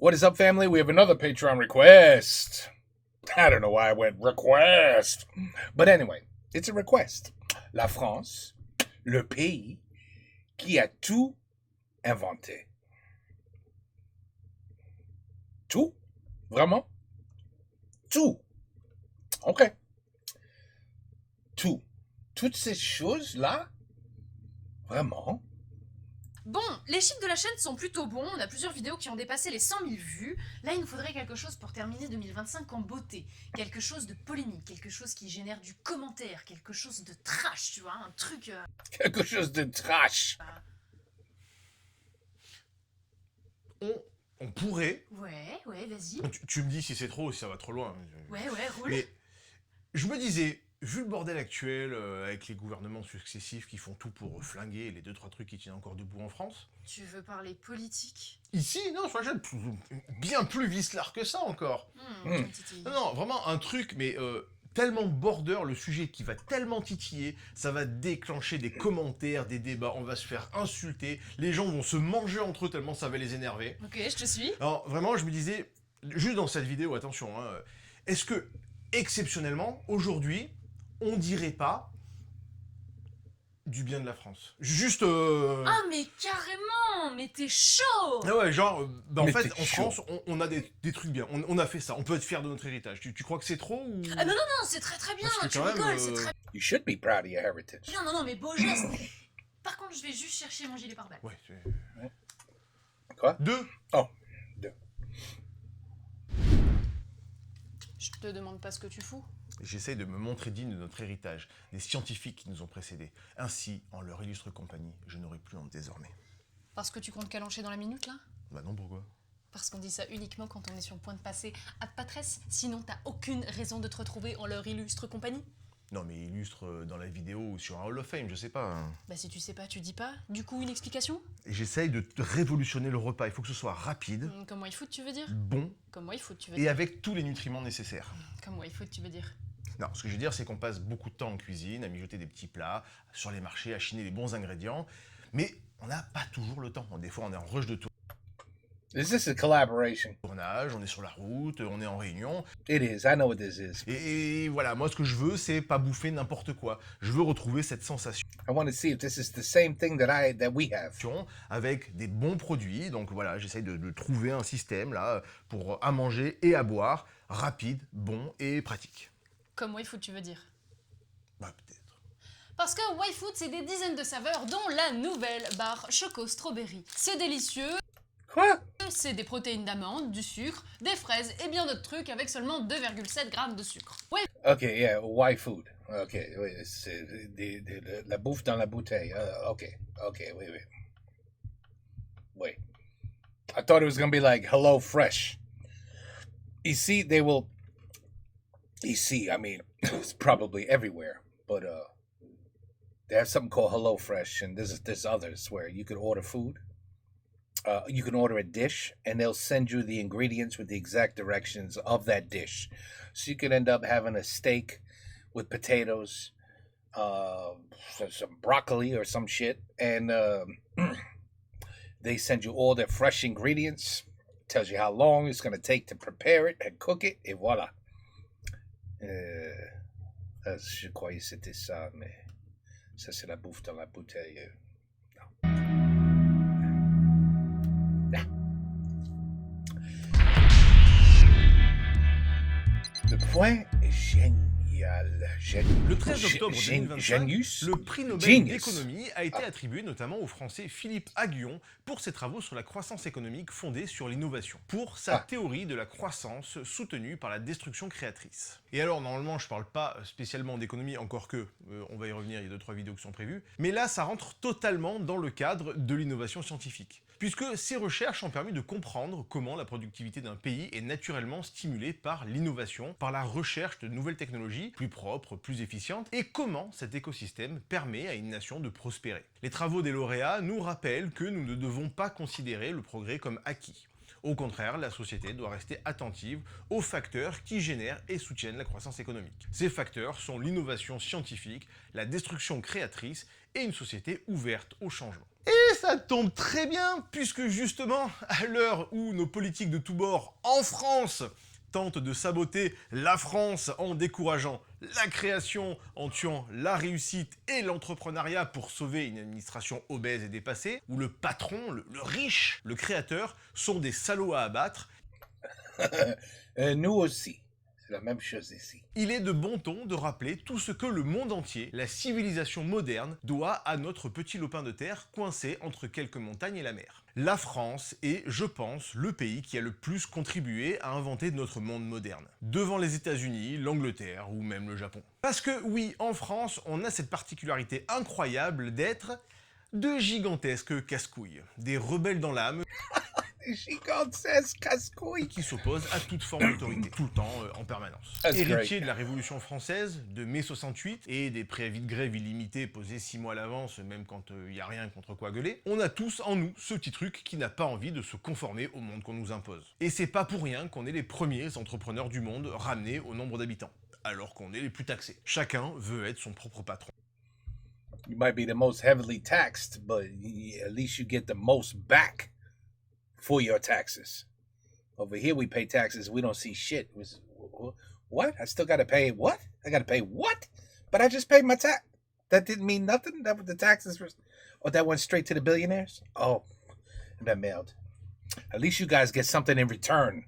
What is up, family? We have another Patreon request. I don't know why I went request. But anyway, it's a request. La France, le pays qui a tout inventé. Tout? Vraiment? Tout. OK. Tout. Toutes ces choses-là? Vraiment? Bon, les chiffres de la chaîne sont plutôt bons, on a plusieurs vidéos qui ont dépassé les 100 000 vues. Là, il nous faudrait quelque chose pour terminer 2025 en beauté. Quelque chose de polémique, quelque chose qui génère du commentaire, quelque chose de trash, tu vois, un truc... Quelque chose de trash. On pourrait... Ouais, vas-y. Tu me dis si c'est trop ou si ça va trop loin. Ouais, roule. Mais je me disais, vu le bordel actuel, avec les gouvernements successifs qui font tout pour flinguer les 2-3 trucs qui tiennent encore debout en France... Tu veux parler politique? Ici, non, sur la chaîne, bien plus vicelard que ça encore. Non, vraiment un truc, mais tellement border, le sujet qui va tellement titiller, ça va déclencher des commentaires, des débats, on va se faire insulter, les gens vont se manger entre eux tellement ça va les énerver. Ok, je te suis. Alors vraiment, je me disais, juste dans cette vidéo, attention, hein, est-ce que, exceptionnellement, aujourd'hui, on dirait pas du bien de la France? Juste... Ah mais carrément, mais t'es chaud. Ah ouais, genre, en Mais fait, t'es en chaud. France, on a des trucs bien, on a fait ça, on peut être fier de notre héritage. Tu crois que c'est trop ou... Ah non, c'est très bien, Parce que tu quand même, rigoles, c'est très You should be proud of your heritage. bien. Non, mais beau geste. Par contre, je vais juste chercher mon gilet pare-balles. Ouais, Quoi? Deux. Oh, deux. Je te demande pas ce que tu fous. J'essaye de me montrer digne de notre héritage, des scientifiques qui nous ont précédés. Ainsi, en leur illustre compagnie, je n'aurai plus honte désormais. Parce que tu comptes calancher dans la minute, là? Bah non, pourquoi? Parce qu'on dit ça uniquement quand on est sur le point de passer à patresse, sinon t'as aucune raison de te retrouver en leur illustre compagnie. Non, mais illustre dans la vidéo ou sur un Hall of Fame, je sais pas. Hein. Bah si tu sais pas, tu dis pas. Du coup, une explication? Et j'essaye de révolutionner le repas, il faut que ce soit rapide, Comme Wayfood, tu veux dire? bon, Comme Wayfood, tu veux et dire? avec tous les nutriments nécessaires. Comme Wayfood, tu veux dire? Non, ce que je veux dire, c'est qu'on passe beaucoup de temps en cuisine, à mijoter des petits plats, sur les marchés, à chiner les bons ingrédients, mais on n'a pas toujours le temps. Des fois, on est en rush de Is this a collaboration? tournage, on est sur la route, on est en réunion. It is. I know what this is. Et voilà, moi, ce que je veux, c'est pas bouffer n'importe quoi. Je veux retrouver cette sensation I want to see if this is the same thing that we have. avec des bons produits. Donc voilà, j'essaye de trouver un système là pour à manger et à boire, rapide, bon et pratique. Comme Wayfood, tu veux dire? Bah peut-être. Parce que Wayfood, c'est des dizaines de saveurs, dont la nouvelle barre Choco Strawberry. C'est délicieux, Quoi? c'est des protéines d'amande, du sucre, des fraises et bien d'autres trucs avec seulement 2,7 grammes de sucre. Okay, yeah, why food? Okay, wait, c'est la bouffe dans la bouteille. Okay, wait. Wait. I thought it was gonna be like Hello Fresh. You see, they will. You see, I mean, it's probably everywhere, but they have something called Hello Fresh, and there's others where you can order food. You can order a dish, and they'll send you the ingredients with the exact directions of that dish. So you could end up having a steak with potatoes, some broccoli or some shit, and they send you all their fresh ingredients. Tells you how long it's going to take to prepare it and cook it, et voilà. Je croyais que c'était ça, mais ça c'est la bouffe dans la bouteille. Le point est génial. Le 13 octobre 2025, Genius? le prix Nobel Genius. d'économie a été attribué notamment au français Philippe Aghion pour ses travaux sur la croissance économique fondée sur l'innovation, pour sa théorie de la croissance soutenue par la destruction créatrice. Et alors normalement je parle pas spécialement d'économie, encore que on va y revenir, il y a 2-3 vidéos qui sont prévues, mais là ça rentre totalement dans le cadre de l'innovation scientifique. Puisque ces recherches ont permis de comprendre comment la productivité d'un pays est naturellement stimulée par l'innovation, par la recherche de nouvelles technologies plus propres, plus efficientes, et comment cet écosystème permet à une nation de prospérer. Les travaux des lauréats nous rappellent que nous ne devons pas considérer le progrès comme acquis. Au contraire, la société doit rester attentive aux facteurs qui génèrent et soutiennent la croissance économique. Ces facteurs sont l'innovation scientifique, la destruction créatrice et une société ouverte au changement. Et ça tombe très bien, puisque justement, à l'heure où nos politiques de tous bords, en France, tentent de saboter la France en décourageant la création, en tuant la réussite et l'entrepreneuriat pour sauver une administration obèse et dépassée, où le patron, le riche, le créateur sont des salauds à abattre. Nous aussi. C'est la même chose ici. Il est de bon ton de rappeler tout ce que le monde entier, la civilisation moderne, doit à notre petit lopin de terre coincé entre quelques montagnes et la mer. La France est, je pense, le pays qui a le plus contribué à inventer notre monde moderne, devant les États-Unis, l'Angleterre ou même le Japon. Parce que oui, en France, on a cette particularité incroyable d'être de gigantesques casse-couilles, des rebelles dans l'âme, Des gigantesques casse-couilles. qui s'oppose à toute forme d'autorité, tout le temps, en permanence. That's Héritier great. de la Révolution française, de mai 68, et des préavis de grève illimités posés 6 mois à l'avance, même quand il n'y a rien contre quoi gueuler, on a tous en nous ce petit truc qui n'a pas envie de se conformer au monde qu'on nous impose. Et c'est pas pour rien qu'on est les premiers entrepreneurs du monde ramenés au nombre d'habitants, alors qu'on est les plus taxés. Chacun veut être son propre patron. You might be the most heavily taxed, but at least you get the most back for your taxes. Over here, we pay taxes. We don't see shit. What? I still got to pay what? I got to pay what? But I just paid my tax. That didn't mean nothing. That was the taxes. Oh, that went straight to the billionaires. Oh, that mailed. At least you guys get something in return.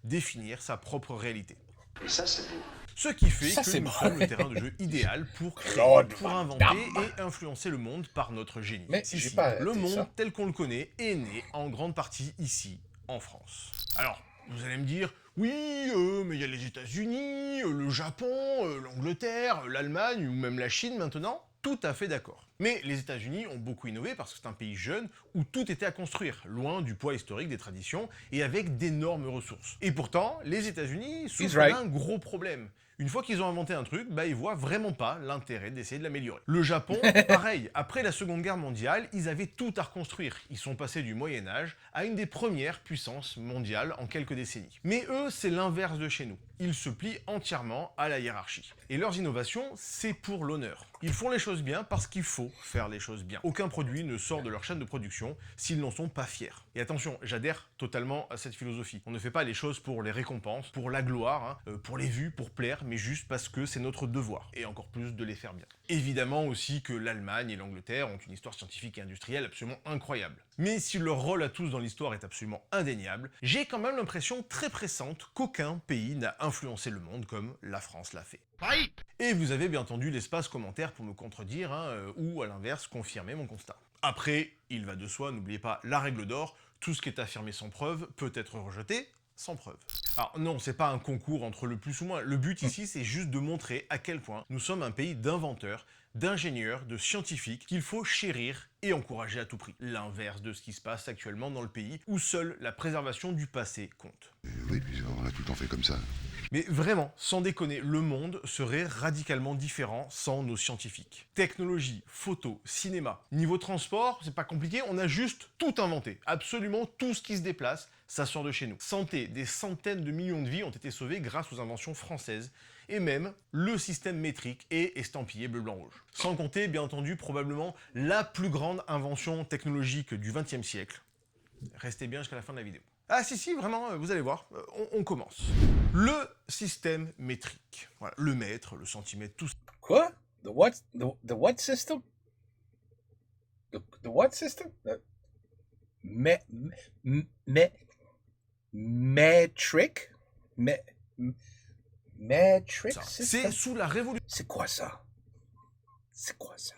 Définir sa propre réalité. Et ça, c'est beau. Ce qui fait Ça, que c'est nous bon. sommes le terrain de jeu idéal pour créer, Claude pour Van inventer Damme. et influencer le monde par notre génie. Mais Si, j'ai si, pas le arrêté monde ça. tel qu'on le connaît est né en grande partie ici, en France. Alors, vous allez me dire, oui, mais il y a les États-Unis, le Japon, l'Angleterre, l'Allemagne ou même la Chine maintenant. Tout à fait d'accord. Mais les États-Unis ont beaucoup innové parce que c'est un pays jeune où tout était à construire, loin du poids historique des traditions et avec d'énormes ressources. Et pourtant, les États-Unis souffrent right. d'un gros problème. Une fois qu'ils ont inventé un truc, ils voient vraiment pas l'intérêt d'essayer de l'améliorer. Le Japon, pareil, après la Seconde Guerre mondiale, ils avaient tout à reconstruire. Ils sont passés du Moyen-Âge à une des premières puissances mondiales en quelques décennies. Mais eux, c'est l'inverse de chez nous. Ils se plient entièrement à la hiérarchie. Et leurs innovations, c'est pour l'honneur. Ils font les choses bien parce qu'il faut faire les choses bien. Aucun produit ne sort de leur chaîne de production s'ils n'en sont pas fiers. Et attention, j'adhère totalement à cette philosophie. On ne fait pas les choses pour les récompenses, pour la gloire, pour les vues, pour plaire, mais juste parce que c'est notre devoir. Et encore plus de les faire bien. Évidemment aussi que l'Allemagne et l'Angleterre ont une histoire scientifique et industrielle absolument incroyable. Mais si leur rôle à tous dans l'histoire est absolument indéniable, j'ai quand même l'impression très pressante qu'aucun pays n'a influencé le monde comme la France l'a fait. Et vous avez bien entendu l'espace commentaire pour me contredire, ou à l'inverse, confirmer mon constat. Après, il va de soi, n'oubliez pas la règle d'or, tout ce qui est affirmé sans preuve peut être rejeté sans preuve. Alors non, c'est pas un concours entre le plus ou moins, le but ici c'est juste de montrer à quel point nous sommes un pays d'inventeurs, d'ingénieurs, de scientifiques qu'il faut chérir et encourager à tout prix. L'inverse de ce qui se passe actuellement dans le pays où seule la préservation du passé compte. Oui, puis on a tout le temps fait comme ça. Mais vraiment, sans déconner, le monde serait radicalement différent sans nos scientifiques. Technologie, photo, cinéma. Niveau transport, c'est pas compliqué, on a juste tout inventé. Absolument tout ce qui se déplace, ça sort de chez nous. Santé, des centaines de millions de vies ont été sauvées grâce aux inventions françaises. Et même le système métrique est estampillé bleu, blanc, rouge. Sans compter, bien entendu, probablement la plus grande invention technologique du XXe siècle. Restez bien jusqu'à la fin de la vidéo. Ah si, vraiment, vous allez voir, on commence. Le système métrique. Voilà, le mètre, le centimètre, tout ça. Quoi? The what? The what system? The what system? Metric? Metric C'est system? sous la Révolution C'est quoi ça? C'est quoi ça?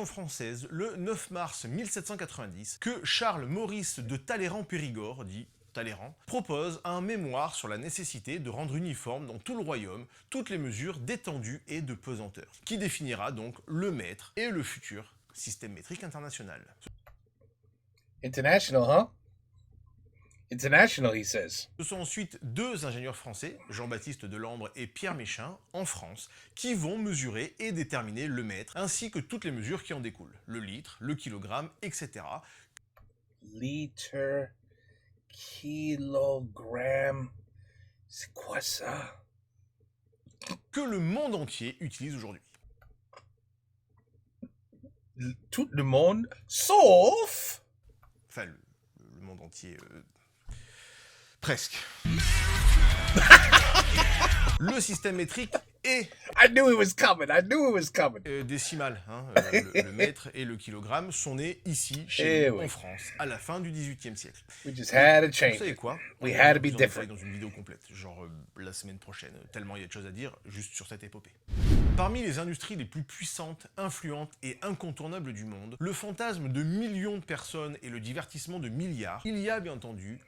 française, le 9 mars 1790, que Charles Maurice de Talleyrand-Périgord, dit Talleyrand, propose un mémoire sur la nécessité de rendre uniforme dans tout le royaume toutes les mesures d'étendue et de pesanteur, qui définira donc le mètre et le futur système métrique international. International, huh? International, he says. Ce sont ensuite deux ingénieurs français, Jean-Baptiste Delambre et Pierre Méchain, en France, qui vont mesurer et déterminer le mètre, ainsi que toutes les mesures qui en découlent, le litre, le kilogramme, etc. Liter, Kilogramme. C'est quoi ça? Que le monde entier utilise aujourd'hui. Tout le monde, sauf... Enfin, le monde entier... presque. Le système métrique est I knew it was coming. I knew it was coming. décimal. Hein, le mètre et le kilogramme sont nés ici, Eh chez nous, oui. en France, à la fin du XVIIIe siècle. We just had to Vous change savez it. quoi? We On had to en be parler different. dans une vidéo complète, genre la semaine prochaine, tellement il y a de choses à dire juste sur cette épopée. Parmi les industries les plus puissantes, influentes et incontournables du monde, le fantasme de millions de personnes et le divertissement de milliards, il y a bien entendu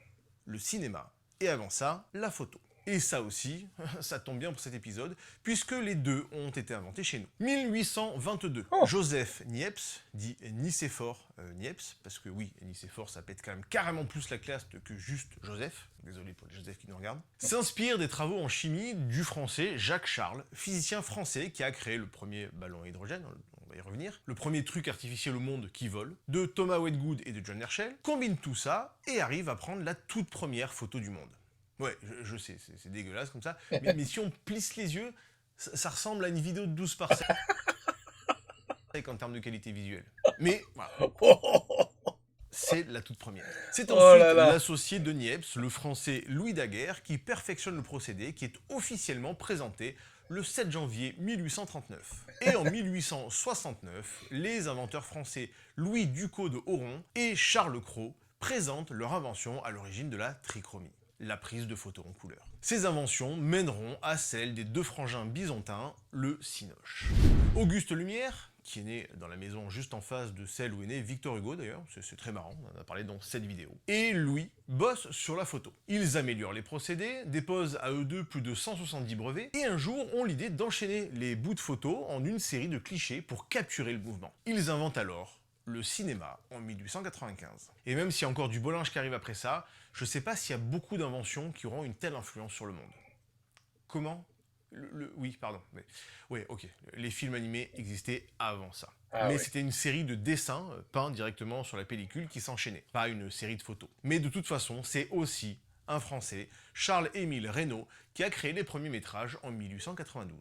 le cinéma, et avant ça, la photo. Et ça aussi, ça tombe bien pour cet épisode, puisque les deux ont été inventés chez nous. 1822, Oh. Joseph Niepce, dit Nicéphore Niepce, parce que oui, Nicéphore, ça pète quand même carrément plus la classe que juste Joseph, désolé pour les Joseph qui nous regardent, s'inspire des travaux en chimie du français Jacques Charles, physicien français qui a créé le premier ballon à hydrogène, on va y revenir, le premier truc artificiel au monde qui vole, de Thomas Wedgwood et de John Herschel, combine tout ça et arrive à prendre la toute première photo du monde. Ouais, je sais, c'est dégueulasse comme ça, mais si on plisse les yeux, ça ressemble à une vidéo de 12 par 7 en termes de qualité visuelle. Mais voilà, c'est la toute première. C'est Oh ensuite là là. l'associé de Niepce, le français Louis Daguerre, qui perfectionne le procédé qui est officiellement présenté le 7 janvier 1839. Et en 1869, les inventeurs français Louis Ducos de Oron et Charles Cros présentent leur invention à l'origine de la trichromie, la prise de photos en couleur. Ces inventions mèneront à celle des deux frangins byzantins, le cinoche. Auguste Lumière, qui est né dans la maison juste en face de celle où est né Victor Hugo d'ailleurs, c'est très marrant, on en a parlé dans cette vidéo, et Louis bossent sur la photo. Ils améliorent les procédés, déposent à eux deux plus de 170 brevets, et un jour ont l'idée d'enchaîner les bouts de photos en une série de clichés pour capturer le mouvement. Ils inventent alors le cinéma en 1895. Et même s'il y a encore du beau linge qui arrive après ça, je sais pas s'il y a beaucoup d'inventions qui auront une telle influence sur le monde. Comment ? Oui, pardon. Oui, ok. Les films animés existaient avant ça. Ah mais oui. c'était une série de dessins peints directement sur la pellicule qui s'enchaînaient, pas une série de photos. Mais de toute façon, c'est aussi un Français, Charles-Émile Reynaud, qui a créé les premiers métrages en 1892.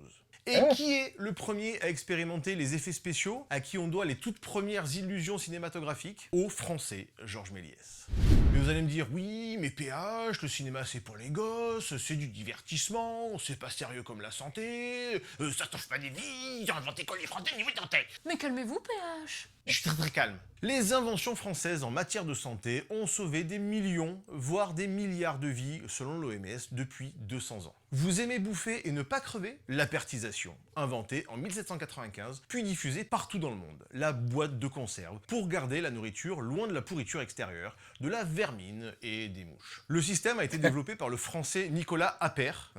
Et Ah. qui est le premier à expérimenter les effets spéciaux, à qui on doit les toutes premières illusions cinématographiques? Au Français Georges Méliès. Mais vous allez me dire, oui, mais PH, le cinéma c'est pour les gosses, c'est du divertissement, c'est pas sérieux comme la santé, ça sauve pas des vies, ils ont inventé quoi les Français niveau de santé? Mais calmez-vous, PH. Je suis très calme. Les inventions françaises en matière de santé ont sauvé des millions, voire des milliards de vies selon l'OMS depuis 200 ans. Vous aimez bouffer et ne pas crever? L'apertisation, inventée en 1795, puis diffusée partout dans le monde. La boîte de conserve, pour garder la nourriture loin de la pourriture extérieure, de la vermine et des mouches. Le système a été développé par le français Nicolas Appert,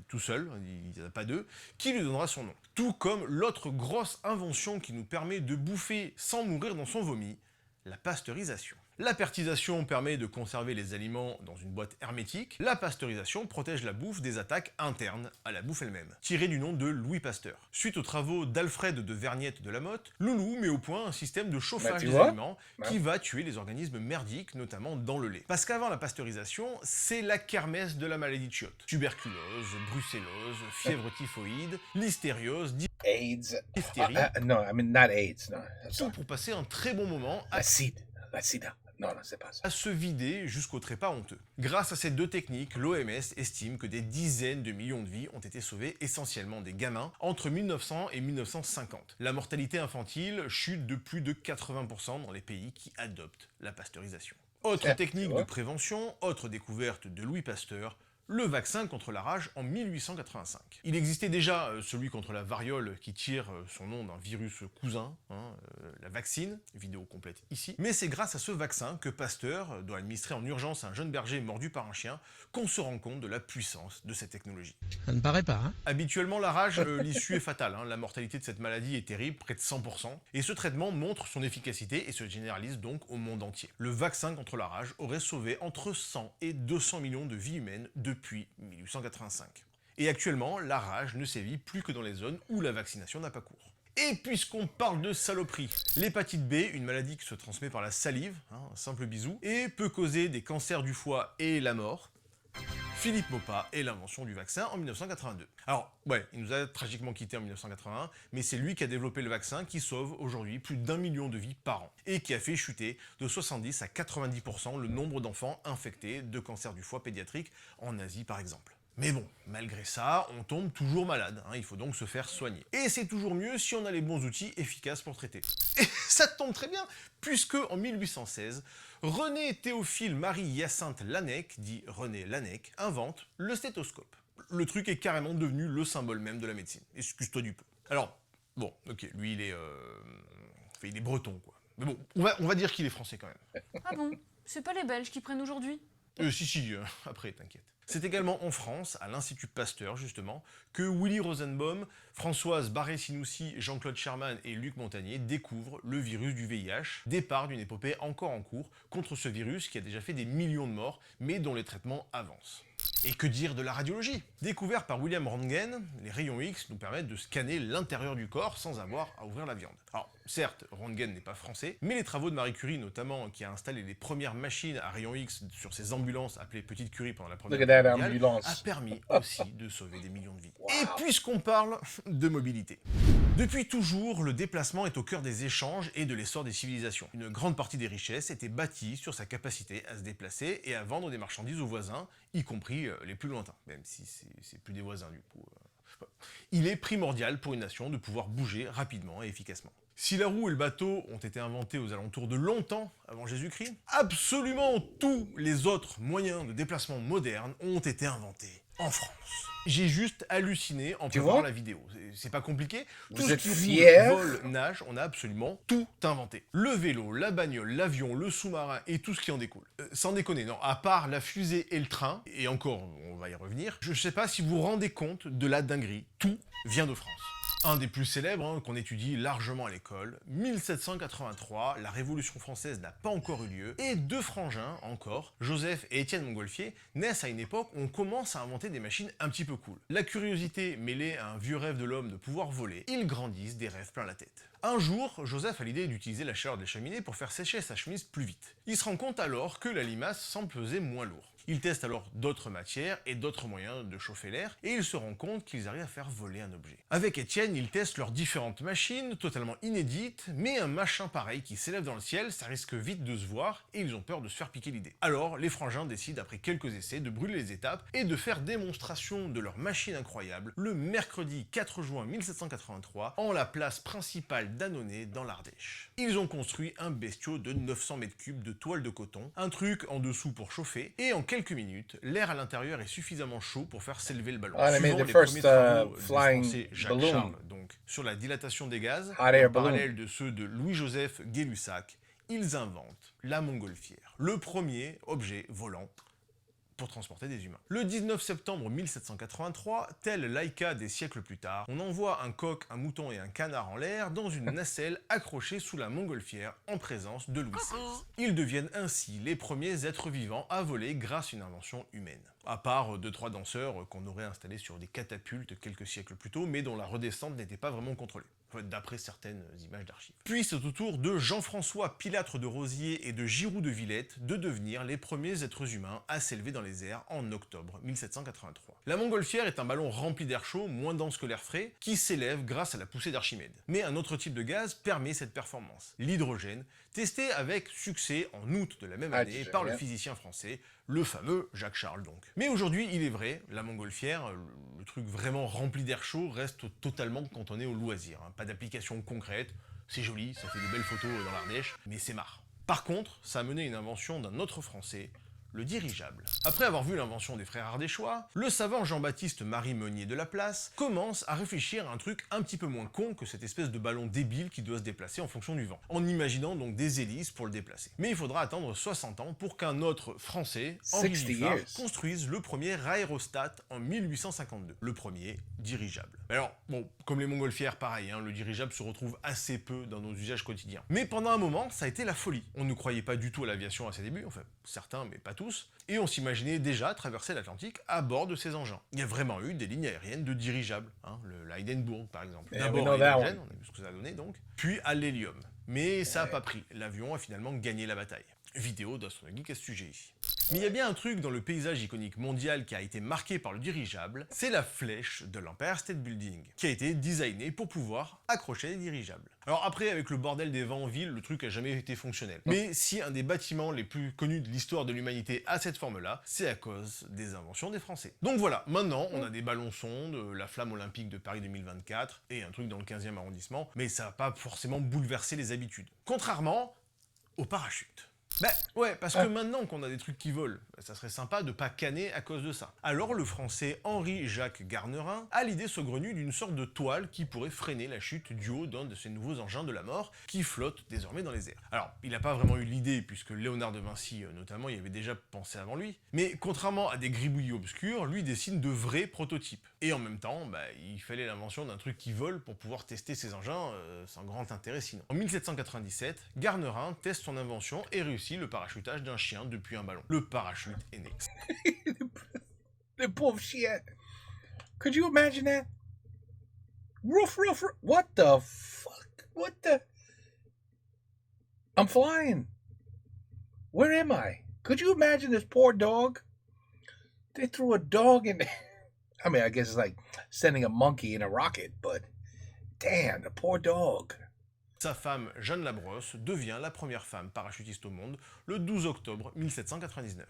tout seul, il n'y en a pas deux, qui lui donnera son nom. Tout comme l'autre grosse invention qui nous permet de bouffer sans mourir dans son vomi, la pasteurisation. L'apertisation permet de conserver les aliments dans une boîte hermétique. La pasteurisation protège la bouffe des attaques internes à la bouffe elle-même, tirée du nom de Louis Pasteur. Suite aux travaux d'Alfred de Vergnette de Lamotte, Loulou met au point un système de chauffage tu des vois, aliments qui va tuer les organismes merdiques, notamment dans le lait. Parce qu'avant la pasteurisation, c'est la kermesse de la maladie de Chiotte. Tuberculose, brucellose, fièvre typhoïde, listériose, AIDS. diphtérie, No, I mean not AIDS. No, I'm tout sorry. pour passer un très bon moment à La sida. Non, c'est pas ça. à se vider jusqu'au trépas honteux. Grâce à ces deux techniques, l'OMS estime que des dizaines de millions de vies ont été sauvées, essentiellement des gamins, entre 1900 et 1950. La mortalité infantile chute de plus de 80% dans les pays qui adoptent la pasteurisation. Autre Tu technique vois. de prévention, autre découverte de Louis Pasteur, le vaccin contre la rage en 1885. Il existait déjà celui contre la variole qui tire son nom d'un virus cousin, la vaccine, vidéo complète ici. Mais c'est grâce à ce vaccin que Pasteur doit administrer en urgence à un jeune berger mordu par un chien qu'on se rend compte de la puissance de cette technologie. Ça ne paraît pas, hein? Habituellement, la rage, l'issue est fatale. La mortalité de cette maladie est terrible, près de 100%. Et ce traitement montre son efficacité et se généralise donc au monde entier. Le vaccin contre la rage aurait sauvé entre 100 et 200 millions de vies humaines depuis 1885. Et actuellement, la rage ne sévit plus que dans les zones où la vaccination n'a pas cours. Et puisqu'on parle de saloperie, l'hépatite B, une maladie qui se transmet par la salive, un simple bisou, et peut causer des cancers du foie et la mort, Philippe Maupas et l'invention du vaccin en 1982. Alors, ouais, il nous a tragiquement quittés en 1981, mais c'est lui qui a développé le vaccin qui sauve aujourd'hui plus d'1 million de vies par an et qui a fait chuter de 70 à 90% le nombre d'enfants infectés de cancer du foie pédiatrique en Asie par exemple. Mais bon, malgré ça, on tombe toujours malade, il faut donc se faire soigner. Et c'est toujours mieux si on a les bons outils efficaces pour traiter. Et ça tombe très bien, puisque en 1816, René Théophile Marie-Hyacinthe Laennec, dit René Laennec, invente le stéthoscope. Le truc est carrément devenu le symbole même de la médecine. Excuse-toi du peu. Alors, bon, ok, lui il est breton quoi. Mais bon, on va dire qu'il est français quand même. Ah bon? C'est pas les Belges qui prennent aujourd'hui? Si, après, t'inquiète. C'est également en France, à l'Institut Pasteur justement, que Willy Rosenbaum, Françoise Barré-Sinoussi, Jean-Claude Sherman et Luc Montagnier découvrent le virus du VIH, départ d'une épopée encore en cours contre ce virus qui a déjà fait des millions de morts, mais dont les traitements avancent. Et que dire de la radiologie? Découvert par William Röntgen, les rayons X nous permettent de scanner l'intérieur du corps sans avoir à ouvrir la viande. Alors, certes, Röntgen n'est pas français, mais les travaux de Marie Curie, notamment, qui a installé les premières machines à rayons X sur ces ambulances appelées Petite Curie pendant la Première Look Guerre at that mondiale, ambulance. a permis aussi de sauver des millions de vies. Et puisqu'on parle de mobilité, depuis toujours, le déplacement est au cœur des échanges et de l'essor des civilisations. Une grande partie des richesses était bâtie sur sa capacité à se déplacer et à vendre des marchandises aux voisins, y compris les plus lointains, même si c'est plus des voisins du coup. Il est primordial pour une nation de pouvoir bouger rapidement et efficacement. Si la roue et le bateau ont été inventés aux alentours de longtemps avant Jésus-Christ, absolument tous les autres moyens de déplacement modernes ont été inventés en France. J'ai juste halluciné en préparant la vidéo. C'est pas compliqué. Tout ce qui roule, vole, nage, on a absolument tout inventé. Le vélo, la bagnole, l'avion, le sous-marin et tout ce qui en découle. Sans déconner, non, à part la fusée et le train, et encore, on va y revenir, je sais pas si vous vous rendez compte de la dinguerie. Tout vient de France. Un des plus célèbres, qu'on étudie largement à l'école, 1783, la Révolution française n'a pas encore eu lieu, et deux frangins, encore, Joseph et Étienne Montgolfier, naissent à une époque où on commence à inventer des machines un petit peu cool. La curiosité mêlée à un vieux rêve de l'homme de pouvoir voler, ils grandissent des rêves plein la tête. Un jour, Joseph a l'idée d'utiliser la chaleur des cheminées pour faire sécher sa chemise plus vite. Il se rend compte alors que la limace semble peser moins lourd. Il teste alors d'autres matières et d'autres moyens de chauffer l'air, et il se rend compte qu'ils arrivent à faire voler un objet. Avec Étienne, ils testent leurs différentes machines, totalement inédites, mais un machin pareil qui s'élève dans le ciel, ça risque vite de se voir, et ils ont peur de se faire piquer l'idée. Alors, les frangins décident, après quelques essais, de brûler les étapes, et de faire démonstration de leur machine incroyable, le mercredi 4 juin 1783, en la place principale d'Annonay, dans l'Ardèche. Ils ont construit un bestiau de 900 mètres cubes de toile de coton, un truc en dessous pour chauffer, et en quelques minutes, l'air à l'intérieur est suffisamment chaud pour faire s'élever le ballon. They made the Les first premiers travaux du flying Français Jacques balloon. Charles, donc, sur la dilatation des gaz, Hot air en balloon. parallèle de ceux de Louis-Joseph Gay-Lussac, ils inventent la montgolfière, le premier objet volant pour transporter des humains. Le 19 septembre 1783, tel Laïka des siècles plus tard, on envoie un coq, un mouton et un canard en l'air dans une nacelle accrochée sous la montgolfière en présence de Louis XVI. Ils deviennent ainsi les premiers êtres vivants à voler grâce à une invention humaine. À part 2-3 danseurs qu'on aurait installés sur des catapultes quelques siècles plus tôt, mais dont la redescente n'était pas vraiment contrôlée, d'après certaines images d'archives. Puis c'est au tour de Jean-François Pilâtre de Rosiers et de Giroux de Villette de devenir les premiers êtres humains à s'élever dans les airs en octobre 1783. La montgolfière est un ballon rempli d'air chaud, moins dense que l'air frais, qui s'élève grâce à la poussée d'Archimède. Mais un autre type de gaz permet cette performance, l'hydrogène, testé avec succès en août de la même année par le physicien français, le fameux Jacques Charles donc. Mais aujourd'hui, il est vrai, la montgolfière, le truc vraiment rempli d'air chaud, reste totalement cantonné au loisir. Pas d'application concrète, c'est joli, ça fait de belles photos dans l'Ardèche, mais c'est marre. Par contre, ça a mené une invention d'un autre Français, le dirigeable. Après avoir vu l'invention des frères ardéchois, le savant Jean-Baptiste Marie Meunier de Laplace commence à réfléchir à un truc un petit peu moins con que cette espèce de ballon débile qui doit se déplacer en fonction du vent, en imaginant donc des hélices pour le déplacer. Mais il faudra attendre 60 ans pour qu'un autre Français, Henri Giffard, construise le premier aérostat en 1852, le premier dirigeable. Alors, bon, comme les montgolfières, pareil, le dirigeable se retrouve assez peu dans nos usages quotidiens. Mais pendant un moment, ça a été la folie. On ne croyait pas du tout à l'aviation à ses débuts, enfin, certains, mais pas tous. tous, et on s'imaginait déjà traverser l'Atlantique à bord de ces engins. Il y a vraiment eu des lignes aériennes de dirigeables, hein, le Hindenburg par exemple. Yeah, we D'abord know à that l'hydrogène, one. on a vu ce que ça a donné donc, puis à l'hélium. Mais ça n'a pas pris, l'avion a finalement gagné la bataille. Vidéo d'Astrono Geek à ce sujet ici. Mais il y a bien un truc dans le paysage iconique mondial qui a été marqué par le dirigeable, c'est la flèche de l'Empire State Building, qui a été designée pour pouvoir accrocher les dirigeables. Alors après, avec le bordel des vents en ville, le truc a jamais été fonctionnel. Mais si un des bâtiments les plus connus de l'histoire de l'humanité a cette forme-là, c'est à cause des inventions des Français. Donc voilà, maintenant on a des ballons sondes, la flamme olympique de Paris 2024, et un truc dans le 15e arrondissement, mais ça va pas forcément bouleverser les habitudes. Contrairement aux parachutes. Bah ouais, parce que maintenant qu'on a des trucs qui volent, ça serait sympa de pas canner à cause de ça. Alors le français Henri-Jacques Garnerin a l'idée saugrenue d'une sorte de toile qui pourrait freiner la chute du haut d'un de ces nouveaux engins de la mort qui flottent désormais dans les airs. Alors, il n'a pas vraiment eu l'idée puisque Léonard de Vinci notamment y avait déjà pensé avant lui, mais contrairement à des gribouillis obscurs, lui dessine de vrais prototypes. Et en même temps, il fallait l'invention d'un truc qui vole pour pouvoir tester ces engins sans grand intérêt sinon. En 1797, Garnerin teste son invention et réussit le parachutage d'un chien depuis un ballon. Le parachute est né. The pauvre chien. Could you imagine that? Roof, roof, roof. What the fuck? What the? I'm flying. Where am I? Could you imagine this poor dog? They threw a dog in. I mean, I guess it's like sending a monkey in a rocket, but damn, the poor dog. Sa femme, Jeanne Labrosse, devient la première femme parachutiste au monde le 12 octobre 1799.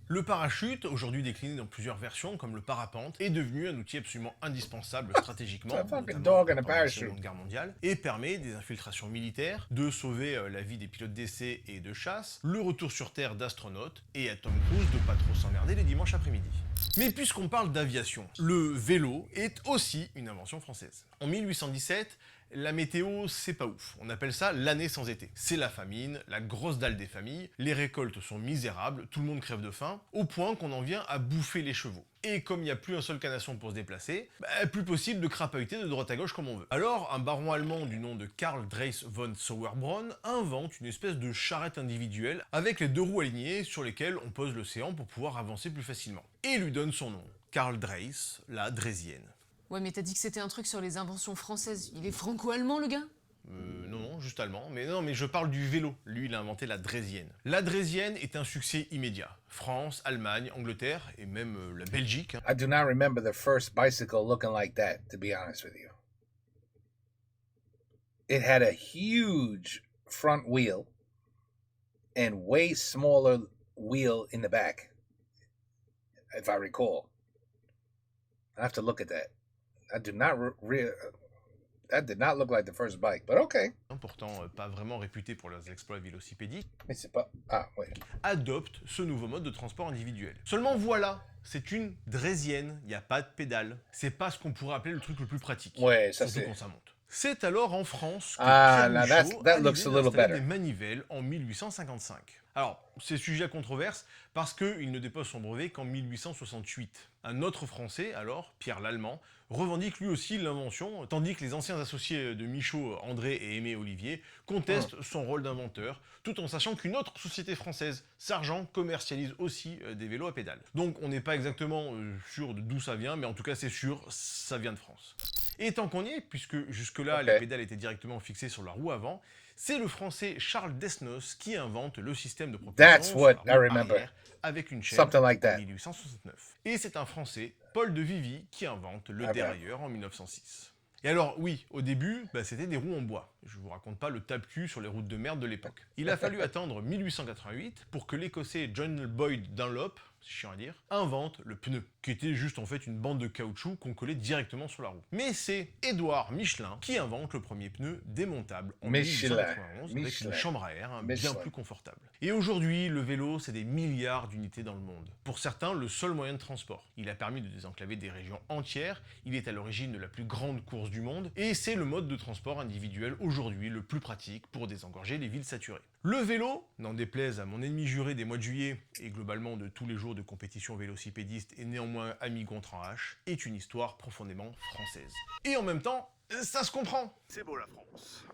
Le parachute, aujourd'hui décliné dans plusieurs versions comme le parapente, est devenu un outil absolument indispensable stratégiquement, It's a fucking notamment dog and a pendant la parachute. Seconde Guerre mondiale, et permet des infiltrations militaires, de sauver la vie des pilotes d'essai et de chasse, le retour sur Terre d'astronautes, et à Tom Cruise de pas trop s'emmerder les dimanches après-midi. Mais puisqu'on parle d'aviation, le vélo est aussi une invention française. En 1817, la météo, c'est pas ouf. On appelle ça l'année sans été. C'est la famine, la grosse dalle des familles, les récoltes sont misérables, tout le monde crève de faim, au point qu'on en vient à bouffer les chevaux. Et comme il n'y a plus un seul canasson pour se déplacer, plus possible de crapahuter de droite à gauche comme on veut. Alors, un baron allemand du nom de Karl Dreiss von Sauerbronn invente une espèce de charrette individuelle avec les deux roues alignées sur lesquelles on pose l'océan pour pouvoir avancer plus facilement. Et lui donne son nom, Karl Dreiss, la Dreisienne. Ouais, mais t'as dit que c'était un truc sur les inventions françaises. Il est franco-allemand, le gars? Non, juste allemand. Mais non, mais je parle du vélo. Lui, il a inventé la Dreisienne. La Dreisienne est un succès immédiat. France, Allemagne, Angleterre et même la Belgique. I do not remember the first bicycle looking like that, to be honest with you. It had a huge front wheel and way smaller wheel in the back, if I recall. I have to look at that. I do not that did not look like the first bike, but okay. Pourtant pas vraiment réputés pour leurs exploits vélocipédiques, Mais c'est pas... Ah, ouais. adoptent ce nouveau mode de transport individuel. Seulement voilà, c'est une Dreisienne, il n'y a pas de pédale. C'est pas ce qu'on pourrait appeler le truc le plus pratique. Ouais, ça surtout c'est... quand ça monte. C'est alors en France que Ah, Pierre now Michaud that a looks l'idée a little d'installer better. des manivelles en 1855. Alors, c'est sujet à controverse parce qu'il ne dépose son brevet qu'en 1868. Un autre Français, alors, Pierre Lallemand, revendique lui aussi l'invention, tandis que les anciens associés de Michaud, André et Aimé Olivier, contestent son rôle d'inventeur, tout en sachant qu'une autre société française, Sargent, commercialise aussi des vélos à pédales. Donc on n'est pas exactement sûr d'où ça vient, mais en tout cas c'est sûr, ça vient de France. Et tant qu'on y est, puisque jusque-là Ok. les pédales étaient directement fixées sur la roue avant, c'est le français Charles Desnos qui invente le système de That's propulsion what sur la roue I remember. arrière avec une chaîne Something like en that. 1869. Et c'est un français, Paul de Vivy, qui invente le Ah ben. dérailleur en 1906. Et alors oui, au début, c'était des roues en bois. Je vous raconte pas le tape-cul sur les routes de merde de l'époque. Il a fallu attendre 1888 pour que l'écossais John Boyd Dunlop, c'est chiant à dire, invente le pneu, qui était juste en fait une bande de caoutchouc qu'on collait directement sur la roue. Mais c'est Édouard Michelin qui invente le premier pneu démontable en Michelin. 1891 avec Michelin. une chambre à air bien Michelin. plus confortable. Et aujourd'hui, le vélo, c'est des milliards d'unités dans le monde. Pour certains, le seul moyen de transport. Il a permis de désenclaver des régions entières, il est à l'origine de la plus grande course du monde, et c'est le mode de transport individuel aujourd'hui le plus pratique pour désengorger les villes saturées. Le vélo, n'en déplaise à mon ennemi juré des mois de juillet, et globalement de tous les jours de compétition vélocipédiste et néanmoins ami contre un H, est une histoire profondément française. Et en même temps, ça se comprend. C'est beau la France.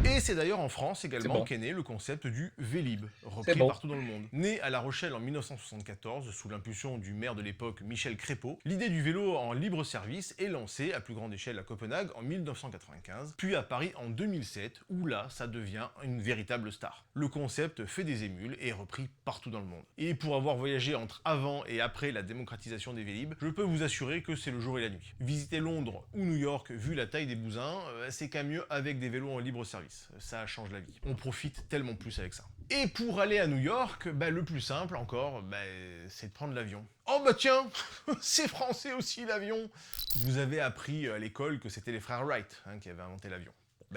Et c'est d'ailleurs en France également bon. qu'est né le concept du Vélib, repris C'est bon. partout dans le monde. Né à La Rochelle en 1974, sous l'impulsion du maire de l'époque Michel Crépeau, l'idée du vélo en libre service est lancée à plus grande échelle à Copenhague en 1995, puis à Paris en 2007, où là, ça devient une véritable star. Le concept fait des émules et est repris partout dans le monde. Et pour avoir voyagé entre avant et après la démocratisation des Vélib, je peux vous assurer que c'est le jour et la nuit. Visiter Londres ou New York, vu la taille des bousins, c'est qu'à mieux avec des vélos en libre service. Ça change la vie. On profite tellement plus avec ça. Et pour aller à New York, le plus simple encore, c'est de prendre l'avion. Oh bah tiens, c'est français aussi l'avion. Vous avez appris à l'école que c'était les frères Wright qui avaient inventé l'avion.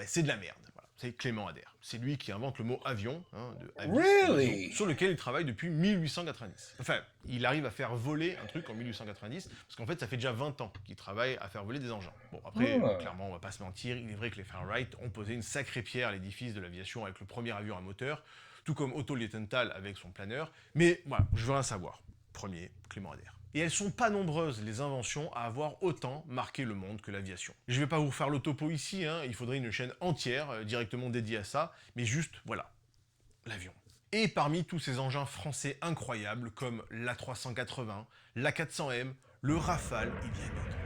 C'est de la merde. Voilà. C'est Clément Ader. C'est lui qui invente le mot avion, de avis, Really? avion, sur lequel il travaille depuis 1890. Enfin, il arrive à faire voler un truc en 1890, parce qu'en fait, ça fait déjà 20 ans qu'il travaille à faire voler des engins. Bon, après, clairement, on va pas se mentir, il est vrai que les frères Wright ont posé une sacrée pierre à l'édifice de l'aviation avec le premier avion à moteur, tout comme Otto Lieutenthal avec son planeur, mais voilà, je veux rien savoir. Premier, Clément Ader. Et elles sont pas nombreuses, les inventions, à avoir autant marqué le monde que l'aviation. Je vais pas vous faire le topo ici, il faudrait une chaîne entière directement dédiée à ça, mais juste, voilà, l'avion. Et parmi tous ces engins français incroyables, comme l'A380, l'A400M, le Rafale, et bien entendu,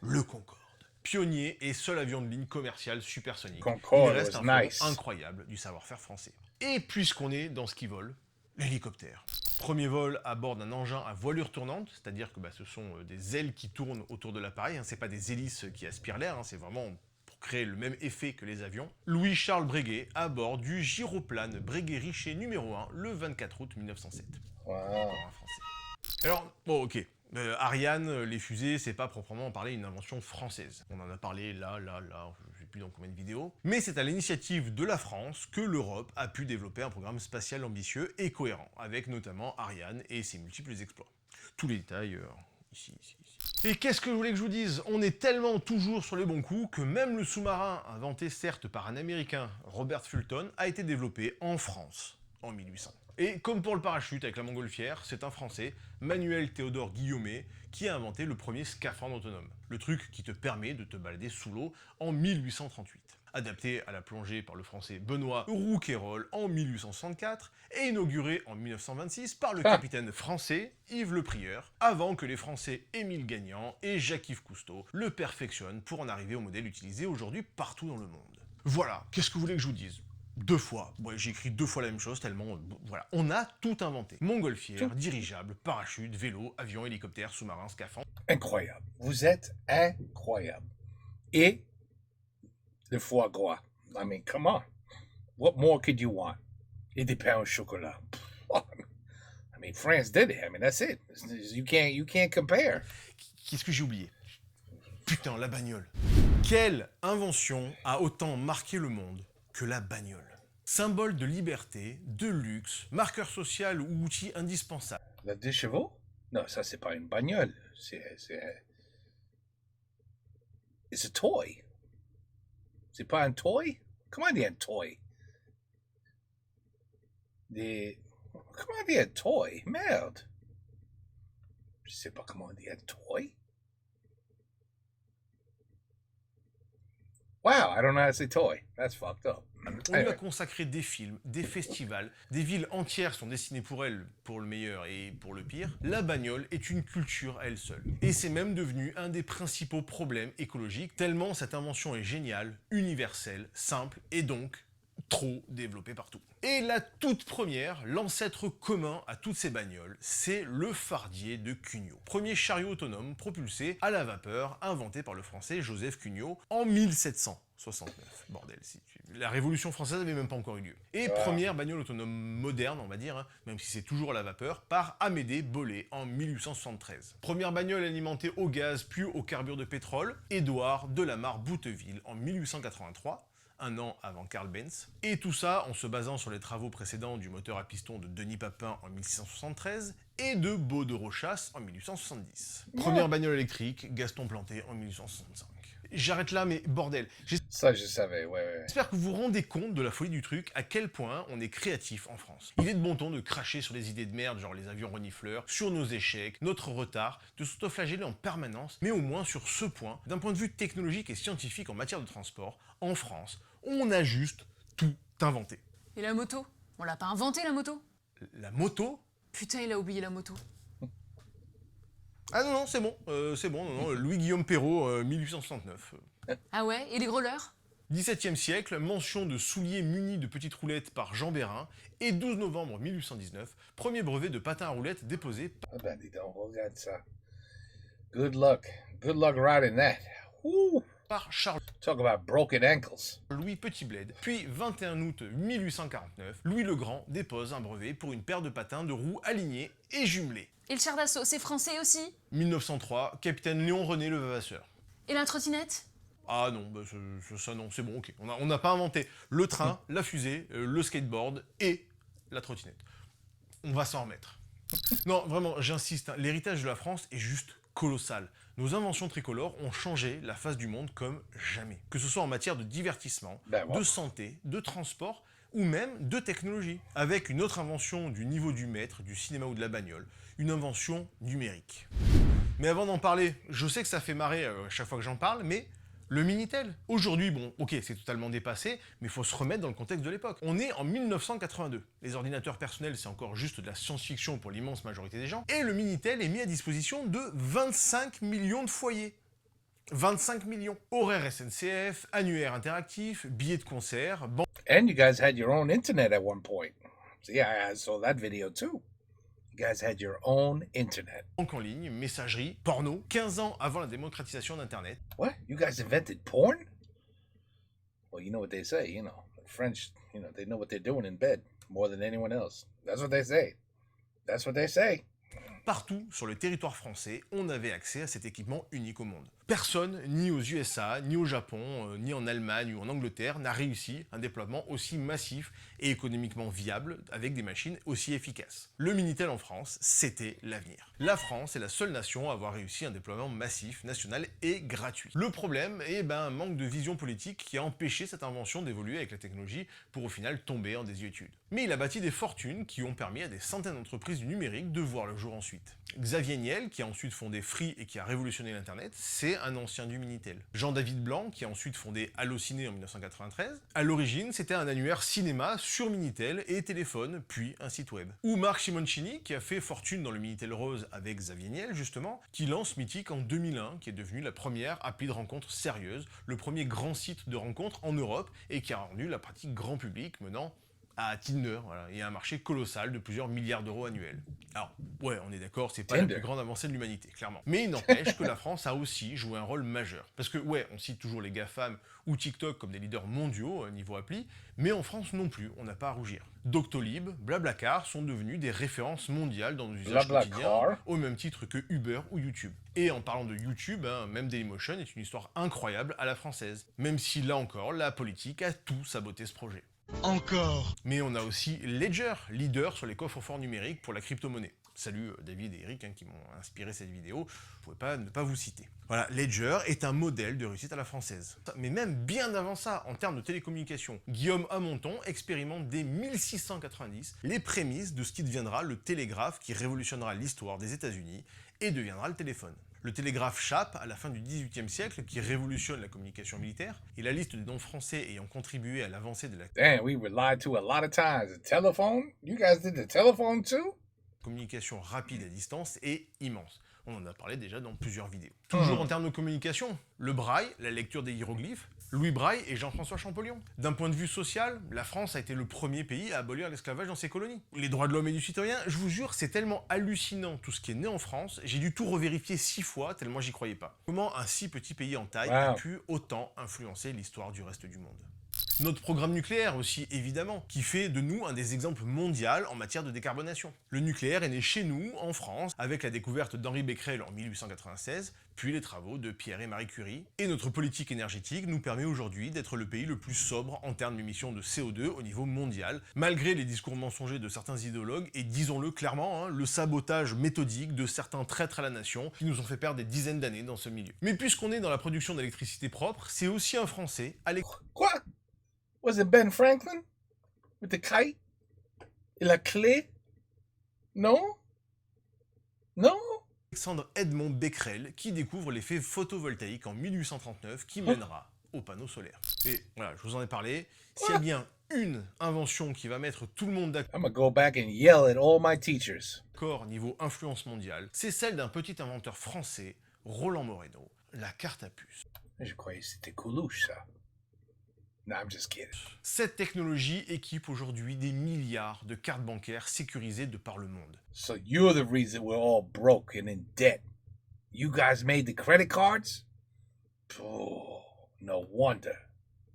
le Concorde. Pionnier et seul avion de ligne commercial supersonique. Concorde Il reste was un fleuron nice. incroyable du savoir-faire français. Et puisqu'on est dans ce qui vole, l'hélicoptère. Premier vol à bord d'un engin à voilure tournante, c'est-à-dire que ce sont des ailes qui tournent autour de l'appareil, c'est pas des hélices qui aspirent l'air, c'est vraiment pour créer le même effet que les avions. Louis-Charles Breguet à bord du gyroplane Breguet-Richer numéro 1 le 24 août 1907. Wow. Encore un français. Alors, bon ok, Ariane, les fusées, c'est pas proprement parler une invention française. On en a parlé là, je sais plus dans combien de vidéos. Mais c'est à l'initiative de la France que l'Europe a pu développer un programme spatial ambitieux et cohérent, avec notamment Ariane et ses multiples exploits. Tous les détails, ici. Et qu'est-ce que je voulais que je vous dise? On est tellement toujours sur les bons coups que même le sous-marin, inventé certes par un Américain, Robert Fulton, a été développé en France, en 1800. Et comme pour le parachute avec la montgolfière, c'est un Français, Manuel Théodore Guillaumet, qui a inventé le premier scaphandre autonome. Le truc qui te permet de te balader sous l'eau en 1838. Adapté à la plongée par le Français Benoît Rouquayrol en 1864 et inauguré en 1926 par le capitaine français Yves Le Prieur, avant que les Français Émile Gagnant et Jacques-Yves Cousteau le perfectionnent pour en arriver au modèle utilisé aujourd'hui partout dans le monde. Voilà, qu'est-ce que vous voulez que je vous dise? 2 fois. Ouais, j'ai écrit 2 fois la même chose, tellement... voilà, on a tout inventé. Montgolfière, dirigeable, parachute, vélo, avion, hélicoptère, sous-marin, scaphandre. Incroyable. Vous êtes incroyable. Et le foie gras. I mean, come on. What more could you want? Et des pains au chocolat. I mean, France did it. I mean, that's it. You can't compare. Qu'est-ce que j'ai oublié? Putain, la bagnole. Quelle invention a autant marqué le monde que la bagnole? Symbole de liberté, de luxe, marqueur social ou outil indispensable. La 2 chevaux? Non, ça, c'est pas une bagnole. It's a toy. C'est pas un toy? Comment dire un toy? Comment dire un toy? Merde. Je sais pas comment dire un toy. Wow, I don't know how to say toy. That's fucked up. On lui a consacré des films, des festivals, des villes entières sont dessinées pour elle, pour le meilleur et pour le pire. La bagnole est une culture à elle seule. Et c'est même devenu un des principaux problèmes écologiques, tellement cette invention est géniale, universelle, simple et donc trop développée partout. Et la toute première, l'ancêtre commun à toutes ces bagnoles, c'est le fardier de Cugnot. Premier chariot autonome propulsé à la vapeur, inventé par le français Joseph Cugnot en 1769. Bordel, la Révolution française n'avait même pas encore eu lieu. Et première bagnole autonome moderne, on va dire, même si c'est toujours à la vapeur, par Amédée Bollée en 1873. Première bagnole alimentée au gaz puis au carbure de pétrole, Édouard Delamarre-Bouteville en 1883. Un an avant Karl Benz, et tout ça en se basant sur les travaux précédents du moteur à piston de Denis Papin en 1673 et de Beau de Rochas en 1870. Première bagnole électrique, Gaston Planté en 1865. J'arrête là, mais bordel, Ça, je savais, ouais. j'espère que vous vous rendez compte de la folie du truc, à quel point on est créatif en France. Il est de bon ton de cracher sur des idées de merde, genre les avions renifleurs, sur nos échecs, notre retard, de s'autoflageller en permanence, mais au moins sur ce point, d'un point de vue technologique et scientifique en matière de transport, en France, on a juste tout inventé. Et la moto? On l'a pas inventé, la moto? La moto? Putain, il a oublié la moto. Ah non, non, c'est bon, non, Louis-Guillaume Perrault, 1869. Ah ouais? Et les grôleurs? 17e siècle, mention de souliers munis de petites roulettes par Jean Bérin, et 12 novembre 1819, premier brevet de patin à roulettes déposé Ah ben, dis donc, regarde ça. Good luck. Good luck riding that. Woo. par Charles Talk about broken ankles. Louis Petit-Bled. Puis, 21 août 1849, Louis le Grand dépose un brevet pour une paire de patins de roues alignées et jumelés. Et le char d'assaut, c'est français aussi? 1903, capitaine Léon-René Levavasseur. Et la trottinette? Ah non, bah ça non, c'est bon, ok. On n'a pas inventé le train, la fusée, le skateboard et la trottinette. On va s'en remettre. Non, vraiment, j'insiste, hein, l'héritage de la France est juste colossal. Nos inventions tricolores ont changé la face du monde comme jamais. Que ce soit en matière de divertissement, Ben bon. de santé, de transport ou même de technologie. Avec une autre invention du niveau du maître, du cinéma ou de la bagnole, une invention numérique. Mais avant d'en parler, je sais que ça fait marrer à chaque fois que j'en parle, mais le Minitel. Aujourd'hui, bon, ok, c'est totalement dépassé, mais il faut se remettre dans le contexte de l'époque. On est en 1982. Les ordinateurs personnels, c'est encore juste de la science-fiction pour l'immense majorité des gens. Et le Minitel est mis à disposition de 25 millions de foyers. 25 millions. Horaires SNCF, annuaires interactifs, billets de concert, And you guys had your own internet at one point. See, I saw that video too. You guys had your own internet. banque en ligne, messagerie, porno, 15 ans avant la démocratisation d'Internet. What? You guys invented porn? Well, you know what they say, the French, they know what they're doing in bed more than anyone else. That's what they say. That's what they say. Partout sur le territoire français, on avait accès à cet équipement unique au monde. Personne, ni aux USA, ni au Japon, ni en Allemagne ou en Angleterre, n'a réussi un déploiement aussi massif et économiquement viable avec des machines aussi efficaces. Le Minitel en France, c'était l'avenir. La France est la seule nation à avoir réussi un déploiement massif, national et gratuit. Le problème est un manque de vision politique qui a empêché cette invention d'évoluer avec la technologie pour au final tomber en désuétude. Mais il a bâti des fortunes qui ont permis à des centaines d'entreprises du numérique de voir le jour ensuite. Xavier Niel, qui a ensuite fondé Free et qui a révolutionné l'Internet, c'est un ancien du Minitel. Jean-David Blanc, qui a ensuite fondé Allociné en 1993, à l'origine c'était un annuaire cinéma sur Minitel et téléphone, puis un site web. Ou Marc Simoncini, qui a fait fortune dans le Minitel Rose avec Xavier Niel justement, qui lance Mythic en 2001, qui est devenu la première appli de rencontre sérieuse, le premier grand site de rencontre en Europe et qui a rendu la pratique grand public menant à Tinder, voilà, et à un marché colossal de plusieurs milliards d'euros annuels. Alors, ouais, on est d'accord, c'est pas la plus grande avancée de l'humanité, clairement. Mais il n'empêche que la France a aussi joué un rôle majeur. Parce que, ouais, on cite toujours les GAFAM ou TikTok comme des leaders mondiaux niveau appli, mais en France non plus, on n'a pas à rougir. Doctolib, Blablacar sont devenus des références mondiales dans nos usages quotidiens, au même titre que Uber ou YouTube. Et en parlant de YouTube, même Dailymotion est une histoire incroyable à la française. Même si, là encore, la politique a tout saboté ce projet. Encore. Mais on a aussi Ledger, leader sur les coffres-forts numériques pour la crypto-monnaie. Salut David et Eric qui m'ont inspiré cette vidéo, je pouvais pas ne pas vous citer. Voilà, Ledger est un modèle de réussite à la française. Mais même bien avant ça, en termes de télécommunications, Guillaume Amonton expérimente dès 1690 les prémices de ce qui deviendra le télégraphe qui révolutionnera l'histoire des États-Unis et deviendra le téléphone. Le télégraphe Chappe, à la fin du XVIIIe siècle, qui révolutionne la communication militaire, et la liste des noms français ayant contribué à l'avancée de la Damn, we were lied to a lot of times. The telephone? You guys did the telephone too? communication rapide à distance est immense. On en a parlé déjà dans plusieurs vidéos. Toujours en termes de communication, le braille, la lecture des hiéroglyphes, Louis Braille et Jean-François Champollion. D'un point de vue social, la France a été le premier pays à abolir l'esclavage dans ses colonies. Les droits de l'homme et du citoyen, je vous jure, c'est tellement hallucinant tout ce qui est né en France, j'ai dû tout revérifier 6 fois tellement j'y croyais pas. Comment un si petit pays en taille a pu autant influencer l'histoire du reste du monde? Notre programme nucléaire aussi, évidemment, qui fait de nous un des exemples mondiaux en matière de décarbonation. Le nucléaire est né chez nous, en France, avec la découverte d'Henri Becquerel en 1896, puis les travaux de Pierre et Marie Curie. Et notre politique énergétique nous permet aujourd'hui d'être le pays le plus sobre en termes d'émissions de CO2 au niveau mondial, malgré les discours mensongers de certains idéologues et, disons-le clairement, le sabotage méthodique de certains traîtres à la nation qui nous ont fait perdre des dizaines d'années dans ce milieu. Mais puisqu'on est dans la production d'électricité propre, c'est aussi un Français à Quoi? Was it Ben Franklin? With the kite? Et la clé? Non? Non? Alexandre Edmond Becquerel qui découvre l'effet photovoltaïque en 1839 qui mènera aux panneaux solaires. Et voilà, je vous en ai parlé. S'il y a bien une invention qui va mettre tout le monde I'm gonna go back and yell at all my teachers. d'accord niveau influence mondiale, c'est celle d'un petit inventeur français, Roland Moreno, la carte à puce. Je croyais que c'était Coluche, ça. No, I'm just kidding. Cette technologie équipe aujourd'hui des milliards de cartes bancaires sécurisées de par le monde. So you're the reason we're all broke and in debt. You guys made the credit cards? Oh, no wonder.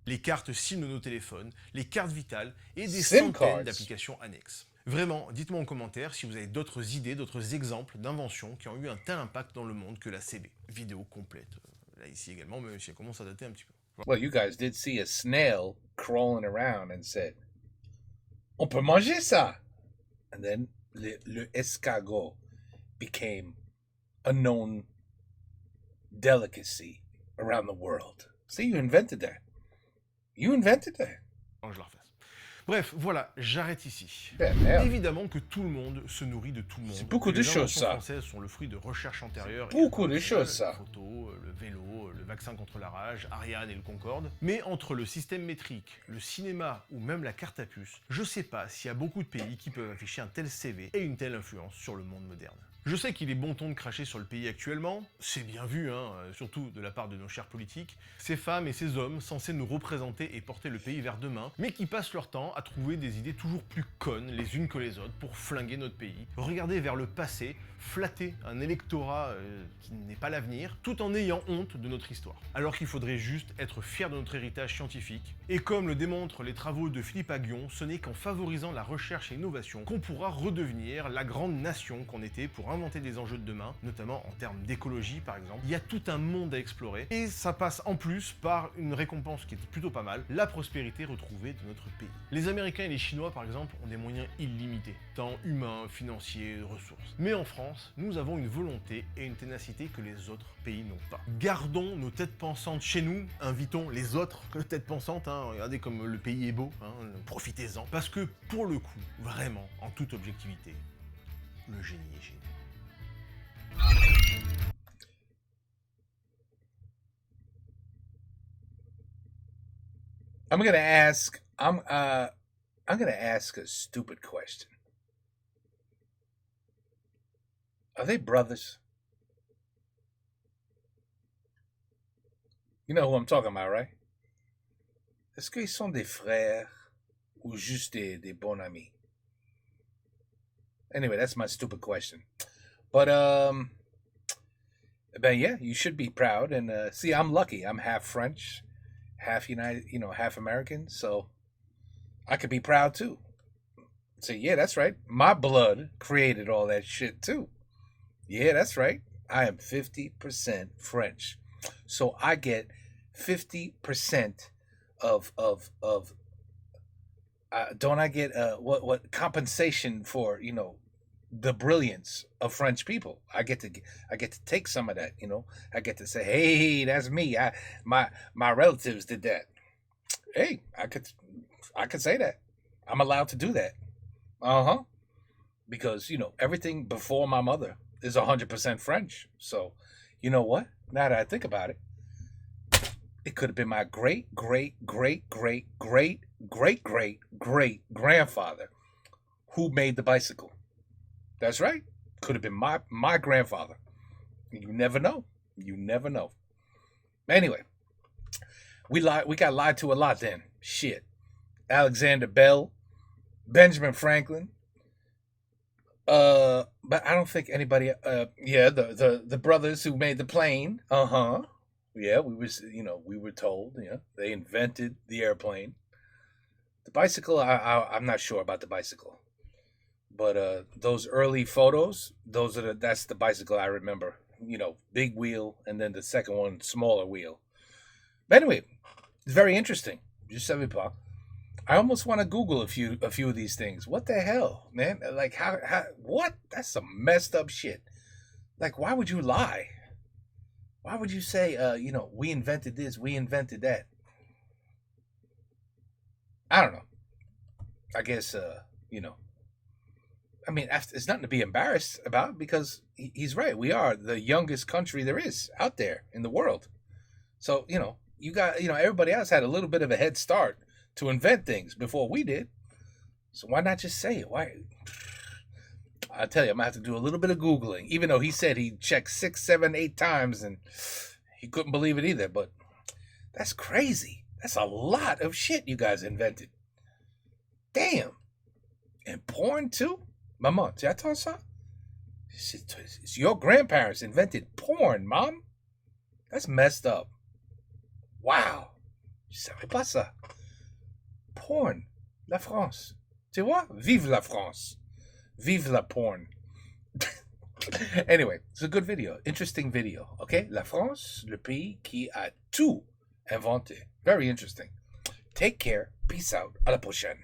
Les cartes SIM de nos téléphones, les cartes vitales et des SIM centaines cards. d'applications annexes. Vraiment, dites-moi en commentaire si vous avez d'autres idées, d'autres exemples d'inventions qui ont eu un tel impact dans le monde que la CB. Vidéo complète, là ici également, mais ça commence à dater un petit peu. Well, you guys did see a snail crawling around and said, on peut manger ça. And then le escargot became a known delicacy around the world. See, you invented that. You invented that. Je la refasse. Bref, voilà, j'arrête ici. Yeah, hell. Évidemment que tout le monde se nourrit de tout le monde. C'est beaucoup de Les choses, inventions ça. françaises sont le fruit de recherches antérieures. Beaucoup de internationales, choses, ça. Les photos, le vélo, le vaccin contre la rage, Ariane et le Concorde. Mais entre le système métrique, le cinéma ou même la carte à puce, je sais pas s'il y a beaucoup de pays qui peuvent afficher un tel CV et une telle influence sur le monde moderne. Je sais qu'il est bon ton de cracher sur le pays actuellement, c'est bien vu, hein, surtout de la part de nos chers politiques, ces femmes et ces hommes censés nous représenter et porter le pays vers demain, mais qui passent leur temps à trouver des idées toujours plus connes les unes que les autres pour flinguer notre pays, regarder vers le passé, flatter un électorat qui n'est pas l'avenir, tout en ayant honte de notre histoire. Alors qu'il faudrait juste être fier de notre héritage scientifique, et comme le démontrent les travaux de Philippe Aghion, ce n'est qu'en favorisant la recherche et l'innovation qu'on pourra redevenir la grande nation qu'on était pour inventer des enjeux de demain, notamment en termes d'écologie par exemple. Il y a tout un monde à explorer, et ça passe en plus par une récompense qui est plutôt pas mal, la prospérité retrouvée de notre pays. Les Américains et les Chinois par exemple ont des moyens illimités, tant humains, financiers, ressources. Mais en France, nous avons une volonté et une ténacité que les autres pays n'ont pas. Gardons nos têtes pensantes chez nous, invitons les autres têtes pensantes, hein, regardez comme le pays est beau, hein, profitez-en. Parce que pour le coup, vraiment, en toute objectivité, le génie est génie. I'm gonna ask a stupid question. Are they brothers? You know who I'm talking about, right? Est-ce qu'ils sont des frères ou juste des bons amis? Anyway, that's my stupid question. But yeah, you should be proud. And see, I'm lucky. I'm half French, half United, half American. So I could be proud too. So yeah, that's right. My blood created all that shit too. Yeah, that's right. I am 50% French. So I get 50% of don't I get what compensation for, the brilliance of French people? I get to take some of that, I get to say, "Hey, that's me. My relatives did that." Hey, I could say that. I'm allowed to do that. Uh-huh. Because, everything before my mother is 100% French. So, you know what? Now that I think about it, it could have been my great, great, great, great, great, great, great, great grandfather who made the bicycle. That's right. Could have been my grandfather. You never know. You never know. Anyway, we got lied to a lot then. Shit. Alexander Bell, Benjamin Franklin, but I don't think anybody. The brothers who made the plane. Yeah, we were told. Yeah, they invented the airplane. The bicycle, I'm not sure about the bicycle, but those early photos, that's the bicycle I remember. Big wheel, and then the second one, smaller wheel. But anyway, it's very interesting. Je savais pas. I almost want to Google a few of these things. What the hell, man? Like how what? That's some messed up shit. Like, why would you lie? Why would you say, we invented this, we invented that? I don't know. I guess, I mean, it's nothing to be embarrassed about because he's right. We are the youngest country there is out there in the world. So, you got, everybody else had a little bit of a head start to invent things before we did. So why not just say it? Why? I tell you, I'm gonna have to do a little bit of Googling, even though he said he checked 6, 7, 8 times and he couldn't believe it either. But that's crazy. That's a lot of shit you guys invented. Damn. And porn too? Maman, tu attends ça? It's your grandparents invented porn, Mom. That's messed up. Wow. Je savais pas ça. Porn. La France. Tu vois? Vive la France. Vive la porn. Anyway, it's a good video. Interesting video. Okay? La France, le pays qui a tout inventé. Very interesting. Take care. Peace out. À la prochaine.